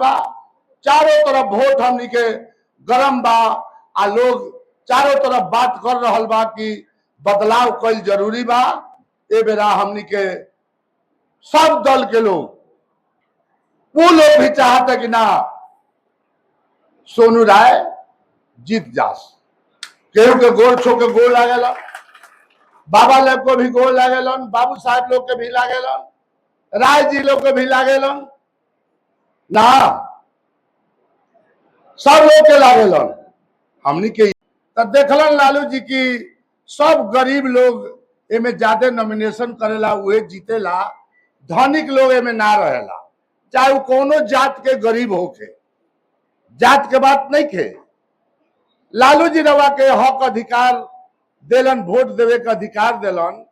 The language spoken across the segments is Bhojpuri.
चारों तरफ वोट हमनी के गरम बा आ लोग चारों तरफ बात कर रहा बा कि बदलाव कल जरूरी बा। ए बेरा हमनी के सब दल के लोग वो लोग भी चाहते कि ना सोनू राय जीत जास। केहू के गोल छो के गोल लागेलन, बाबा लोग को भी गोल लागेलन, बाबू साहब लोग के भी लागेलन, राय जी लोग के भी लागेलन ना, सब लोग के लागेलन। हमनी के देखलन लालू जी की सब गरीब लोग एमे ज्यादा नॉमिनेशन करेला उहे जीतेला, धनिक लोग एमे ना रहेला, चाहे वो कोनो जात के गरीब होके, जात के बात नहीं खे। लालू जी रवा के हक अधिकार देलन, वोट देवे के अधिकार देलन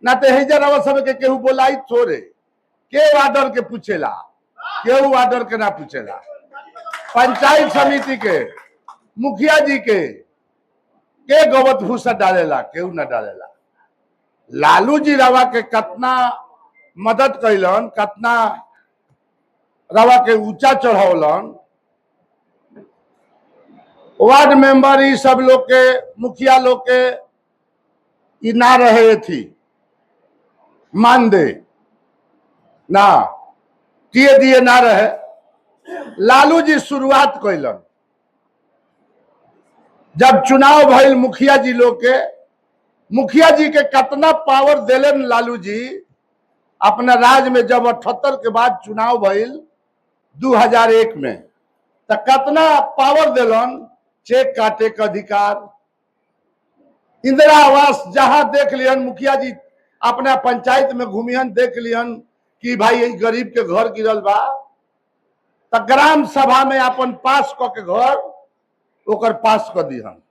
ना, तो हिजा रवा सब के केहू बोलाई थोड़े, के वार्डर के पूछेला, केहू वार्डर के ना पूछेला, पंचायत समिति के मुखिया जी के गोबत भूसा डालेला, केहू ना डालेला। लालू जी रवा के कितना मदद कैलन, कितना रवा के ऊंचा चढ़ौलन, वार्ड मेंबर ई सब लोग के मुखिया लोग के ई ना रहे थी मान दे ना दिए दिए ना रहे। लालू जी शुरुआत कैलन, जब चुनाव भइल मुखिया जी लोग के, मुखिया जी के कितना पावर देलन लालू जी अपना राज में। जब 78 के बाद चुनाव भइल 2001 में, तो कितना पावर देलन, चेक काटे का अधिकार, इंदिरा आवास जहां देख लियन मुखिया जी अपना पंचायत में घूमियन, देख लियन कि भाई गरीब के घर गिरल बा, तो ग्राम सभा में अपन पास क के घर ओकर पास कर दिहन।